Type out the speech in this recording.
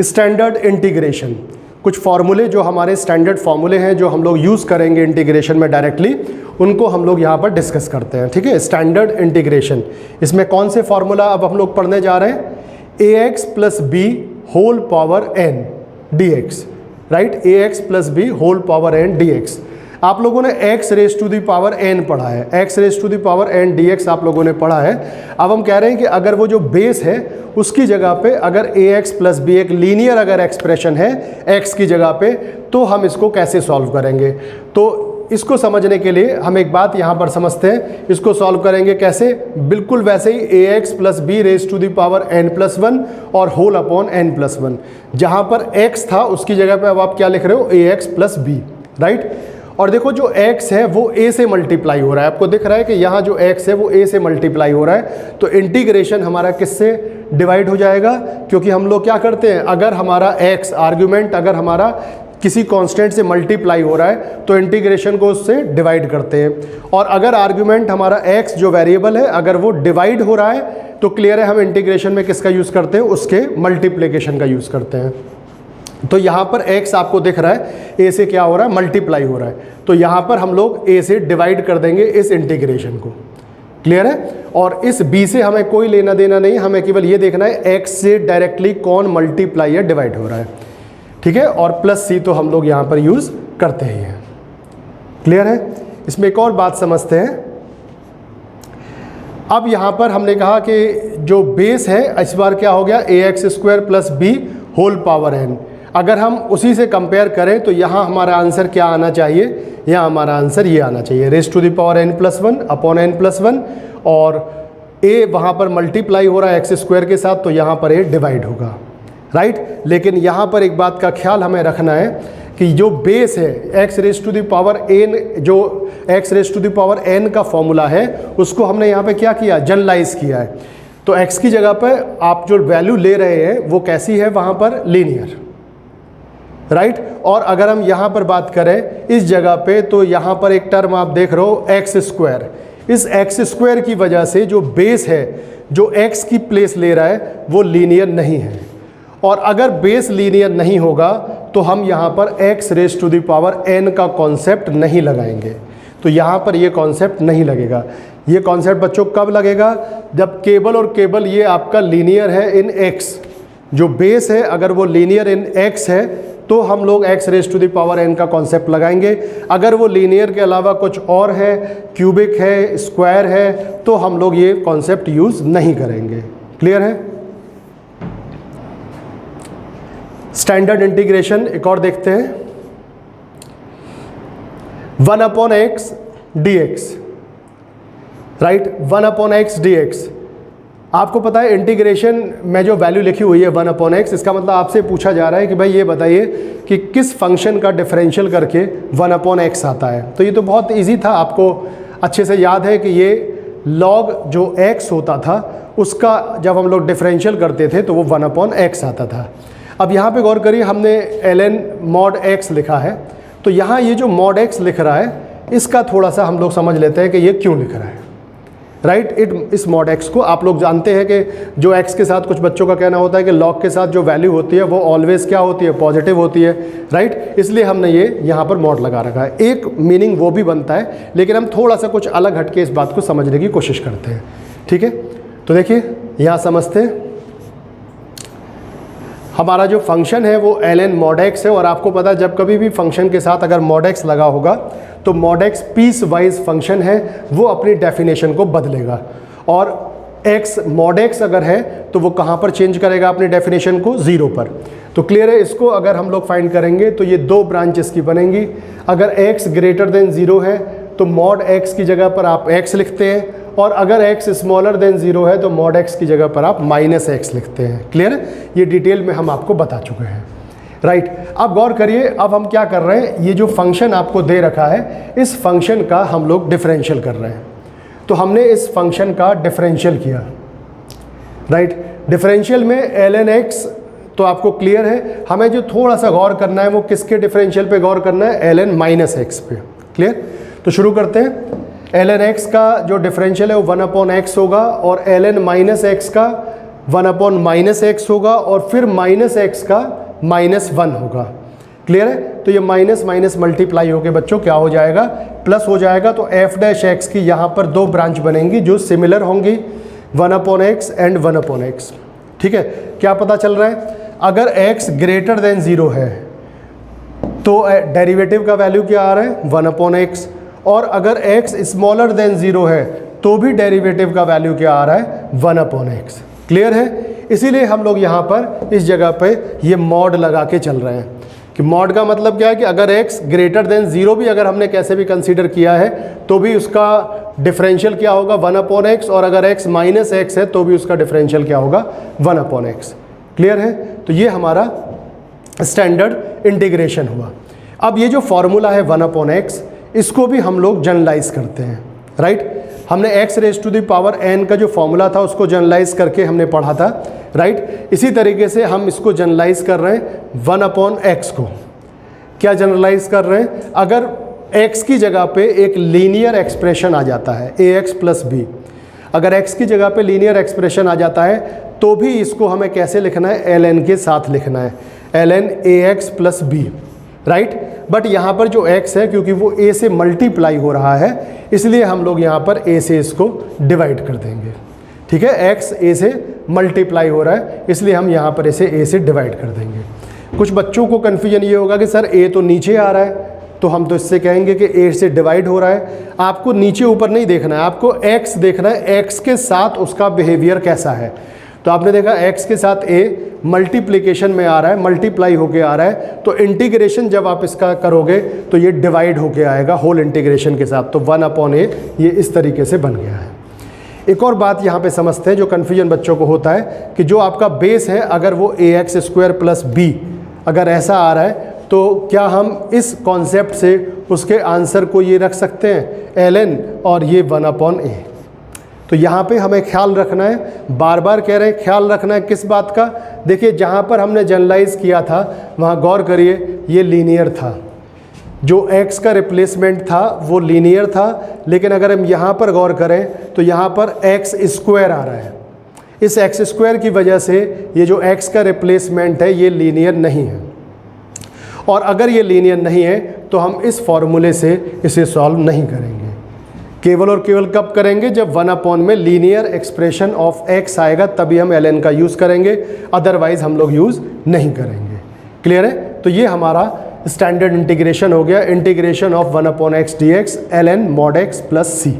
Standard integration, कुछ फॉर्मूले जो हमारे स्टैंडर्ड फॉर्मूले हैं जो हम लोग यूज़ करेंगे इंटीग्रेशन में डायरेक्टली, उनको हम लोग यहाँ पर डिस्कस करते हैं। ठीक है, स्टैंडर्ड इंटीग्रेशन, इसमें कौन से फॉर्मूला अब हम लोग पढ़ने जा रहे हैं? ax plus b whole power n dx, right, ax plus b whole power n dx। आप लोगों ने x raise to the power n पढ़ा है, x raise to the power n dx आप लोगों ने पढ़ा है। अब हम कह रहे हैं कि अगर वो जो बेस है उसकी जगह पे अगर ax प्लस बी एक लीनियर अगर एक्सप्रेशन है x की जगह पे, तो हम इसको कैसे सॉल्व करेंगे? तो इसको समझने के लिए हम एक बात यहाँ पर समझते हैं, इसको सॉल्व करेंगे कैसे? बिल्कुल वैसे ही ax plus b raise to the power n plus 1 और होल अपॉन n प्लस 1। जहाँ पर x था उसकी जगह पे अब आप क्या लिख रहे हो? ax plus b, right. और देखो जो x है वो a से मल्टीप्लाई हो रहा है, आपको दिख रहा है कि यहाँ जो x है वो a से मल्टीप्लाई हो रहा है, तो इंटीग्रेशन हमारा किससे डिवाइड हो जाएगा? क्योंकि हम लोग क्या करते हैं, अगर हमारा x आर्ग्यूमेंट अगर हमारा किसी कांस्टेंट से मल्टीप्लाई हो रहा है तो इंटीग्रेशन को उससे डिवाइड करते हैं, और अगर आर्ग्यूमेंट हमारा x जो वेरिएबल है अगर वो डिवाइड हो रहा है तो क्लियर है हम इंटीग्रेशन में किसका यूज़ करते हैं? उसके मल्टीप्लिकेशन का यूज़ करते हैं। तो यहाँ पर x आपको दिख रहा है a से क्या हो रहा है? मल्टीप्लाई हो रहा है, तो यहाँ पर हम लोग a से डिवाइड कर देंगे इस इंटीग्रेशन को, क्लियर है। और इस b से हमें कोई लेना देना नहीं, हमें केवल ये देखना है x से डायरेक्टली कौन मल्टीप्लाई या डिवाइड हो रहा है, ठीक है। और प्लस c तो हम लोग यहाँ पर यूज़ करते ही हैं, क्लियर है। इसमें एक और बात समझते हैं। अब यहाँ पर हमने कहा कि जो बेस है इस बार क्या हो गया? ax square plus b whole power n। अगर हम उसी से कंपेयर करें तो यहाँ हमारा आंसर क्या आना चाहिए? यहाँ हमारा आंसर ये आना चाहिए, raise to the power n plus 1 upon n plus 1, और a वहाँ पर मल्टीप्लाई हो रहा है एक्स स्क्वायर के साथ, तो यहाँ पर a डिवाइड होगा, राइट। लेकिन यहाँ पर एक बात का ख्याल हमें रखना है कि जो बेस है x raise to the power n, जो x raise to the power n का फॉर्मूला है उसको हमने यहाँ पे क्या किया? जनरलाइज किया है। तो x की जगह पर आप जो वैल्यू ले रहे हैं वो कैसी है? वहाँ पर लीनियर, राइट। और अगर हम यहाँ पर बात करें इस जगह पे, तो यहाँ पर एक टर्म आप देख रहे हो एक्स स्क्वायर। इस एक्स स्क्वायर की वजह से जो बेस है जो x की प्लेस ले रहा है वो लीनियर नहीं है, और अगर बेस लीनियर नहीं होगा तो हम यहाँ पर x raise to the power n का कॉन्सेप्ट नहीं लगाएंगे। तो यहाँ पर ये कॉन्सेप्ट नहीं लगेगा। ये कॉन्सेप्ट बच्चों कब लगेगा? जब केवल और केवल ये आपका लीनियर है इन x, जो बेस है अगर वो लीनियर इन x है तो हम लोग x raise to the power n का कॉन्सेप्ट लगाएंगे। अगर वो लीनियर के अलावा कुछ और है, क्यूबिक है, स्क्वायर है, तो हम लोग ये कॉन्सेप्ट यूज़ नहीं करेंगे, क्लियर है। स्टैंडर्ड इंटीग्रेशन एक और देखते हैं, 1 upon x D x, right, 1 upon x D x. आपको पता है इंटीग्रेशन में जो वैल्यू लिखी हुई है 1 अपॉन एक्स, इसका मतलब आपसे पूछा जा रहा है कि भाई ये बताइए कि किस फंक्शन का डिफरेंशियल करके 1 अपॉन एक्स आता है। तो ये तो बहुत इजी था, आपको अच्छे से याद है कि ये लॉग जो x होता था उसका जब हम लोग डिफरेंशियल करते थे तो वो 1 अपॉन एक्स आता था। अब यहाँ पे गौर करिए, हमने ln मॉड x लिखा है, तो यहाँ ये जो मॉड x लिख रहा है इसका थोड़ा सा हम लोग समझ लेते हैं कि ये क्यों लिख रहा है, राइट। इस मॉड x को आप लोग जानते हैं कि जो x के साथ कुछ बच्चों का कहना होता है कि log के साथ जो वैल्यू होती है वो ऑलवेज क्या होती है? पॉजिटिव होती है, राइट। इसलिए हमने ये यहाँ पर मॉड लगा रखा है। एक मीनिंग वो भी बनता है, लेकिन हम थोड़ा सा कुछ अलग हटके इस बात को समझने की कोशिश करते हैं, ठीक है। तो देखिए यहाँ समझते हैं, हमारा जो फंक्शन है वो ln mod x है, और आपको पता है जब कभी भी फंक्शन के साथ अगर mod x लगा होगा तो mod x piecewise function है, वो अपनी डेफिनेशन को बदलेगा, और x mod x अगर है तो वो कहाँ पर चेंज करेगा अपनी डेफिनेशन को? 0 पर। तो क्लियर है, इसको अगर हम लोग फाइंड करेंगे तो ये दो ब्रांचेस की बनेंगी। अगर x ग्रेटर देन 0 है तो mod x की जगह पर आप x लिखते हैं, और अगर x स्मॉलर देन 0 है तो mod x की जगह पर आप माइनस x लिखते हैं, क्लियर है। ये डिटेल में हम आपको बता चुके हैं, राइट। अब गौर करिए, अब हम क्या कर रहे हैं, ये जो फंक्शन आपको दे रखा है इस फंक्शन का हम लोग डिफरेंशियल कर रहे हैं। तो हमने इस फंक्शन का डिफरेंशियल किया, राइट। डिफरेंशियल में ln x, तो आपको क्लियर है, हमें जो थोड़ा सा गौर करना है वो किसके डिफरेंशियल पे गौर करना है? ln माइनस एक्स पे, क्लियर। तो शुरू करते हैं। ln x का जो डिफरेंशियल है वो 1 अपॉन एक्स होगा, और ln माइनस एक्स का 1 अपॉन माइनस एक्स होगा और फिर माइनस एक्स का -1 होगा। क्लियर है? तो ये माइनस माइनस मल्टीप्लाई होकर बच्चों क्या हो जाएगा, प्लस हो जाएगा। तो एफ डैश एक्स की यहाँ पर दो ब्रांच बनेंगी जो सिमिलर होंगी, 1 upon x and 1 upon x. ठीक है, क्या पता चल रहा है, अगर x ग्रेटर देन 0 है तो डेरिवेटिव का वैल्यू क्या आ रहा है, 1 अपॉन एक्स, और अगर x स्मॉलर देन 0 है तो भी डेरिवेटिव का वैल्यू क्या आ रहा है, 1 अपॉन एक्स। क्लियर है? इसीलिए हम लोग यहाँ पर इस जगह पे ये मॉड लगा के चल रहे हैं कि मॉड का मतलब क्या है कि अगर x ग्रेटर देन 0 भी अगर हमने कैसे भी कंसीडर किया है तो भी उसका डिफरेंशियल क्या होगा, 1 अपॉन एक्स, और अगर x माइनस एक्स है तो भी उसका डिफरेंशियल क्या होगा, 1 अपॉन एक्स। क्लियर है? तो ये हमारा स्टैंडर्ड इंटीग्रेशन हुआ। अब ये जो फॉर्मूला है 1 अपॉन एक्स, इसको भी हम लोग जनरलाइज करते हैं, राइट? हमने x raise to the power n का जो फॉर्मूला था उसको जनरलाइज करके हमने पढ़ा था, राइट? इसी तरीके से हम इसको जनरलाइज कर रहे हैं 1 अपॉन एक्स को। क्या जनरलाइज कर रहे हैं, अगर x की जगह पे एक लीनियर एक्सप्रेशन आ जाता है ax प्लस b, अगर x की जगह पे लीनियर एक्सप्रेशन आ जाता है तो भी इसको हमें कैसे लिखना है, ln के साथ लिखना है, ln ax plus b, right? But यहाँ पर जो x है क्योंकि वो a से मल्टीप्लाई हो रहा है इसलिए हम लोग यहाँ पर a से इसको डिवाइड कर देंगे। ठीक है, x a से मल्टीप्लाई हो रहा है इसलिए हम यहाँ पर इसे a से डिवाइड कर देंगे। कुछ बच्चों को कन्फ्यूजन ये होगा कि सर a तो नीचे आ रहा है, तो हम तो इससे कहेंगे कि a से डिवाइड हो रहा है। आपको नीचे ऊपर नहीं देखना है, आपको x देखना है, x के साथ उसका बिहेवियर कैसा है। तो आपने देखा x के साथ a मल्टीप्लिकेशन में आ रहा है, मल्टीप्लाई होके आ रहा है, तो इंटीग्रेशन जब आप इसका करोगे तो ये डिवाइड होके आएगा होल इंटीग्रेशन के साथ। तो 1 अपॉन a ये इस तरीके से बन गया है। एक और बात यहाँ पे समझते हैं जो कन्फ्यूजन बच्चों को होता है कि जो आपका बेस है अगर वो ax स्क्वायर प्लस b अगर ऐसा आ रहा है तो क्या हम इस कॉन्सेप्ट से उसके आंसर को ये रख सकते हैं ln और ये 1 अपॉन a। तो यहाँ पे हमें ख्याल रखना है, बार बार कह रहे हैं ख्याल रखना है किस बात का। देखिए जहाँ पर हमने जनरलाइज किया था वहाँ गौर करिए, ये लीनियर था, जो x का रिप्लेसमेंट था वो लीनियर था, लेकिन अगर हम यहाँ पर गौर करें तो यहाँ पर x स्क्वायर आ रहा है। इस x स्क्वायर की वजह से ये जो x का रिप्लेसमेंट है ये लीनियर नहीं है, और अगर ये लीनियर नहीं है तो हम इस फॉर्मूले से इसे सॉल्व नहीं करेंगे। केवल और केवल कब करेंगे, जब 1 अपॉन में लीनियर एक्सप्रेशन ऑफ x आएगा तभी हम ln का यूज़ करेंगे, अदरवाइज हम लोग यूज़ नहीं करेंगे। क्लियर है? तो ये हमारा स्टैंडर्ड इंटीग्रेशन हो गया, integration of 1 upon x D x ln mod x plus c।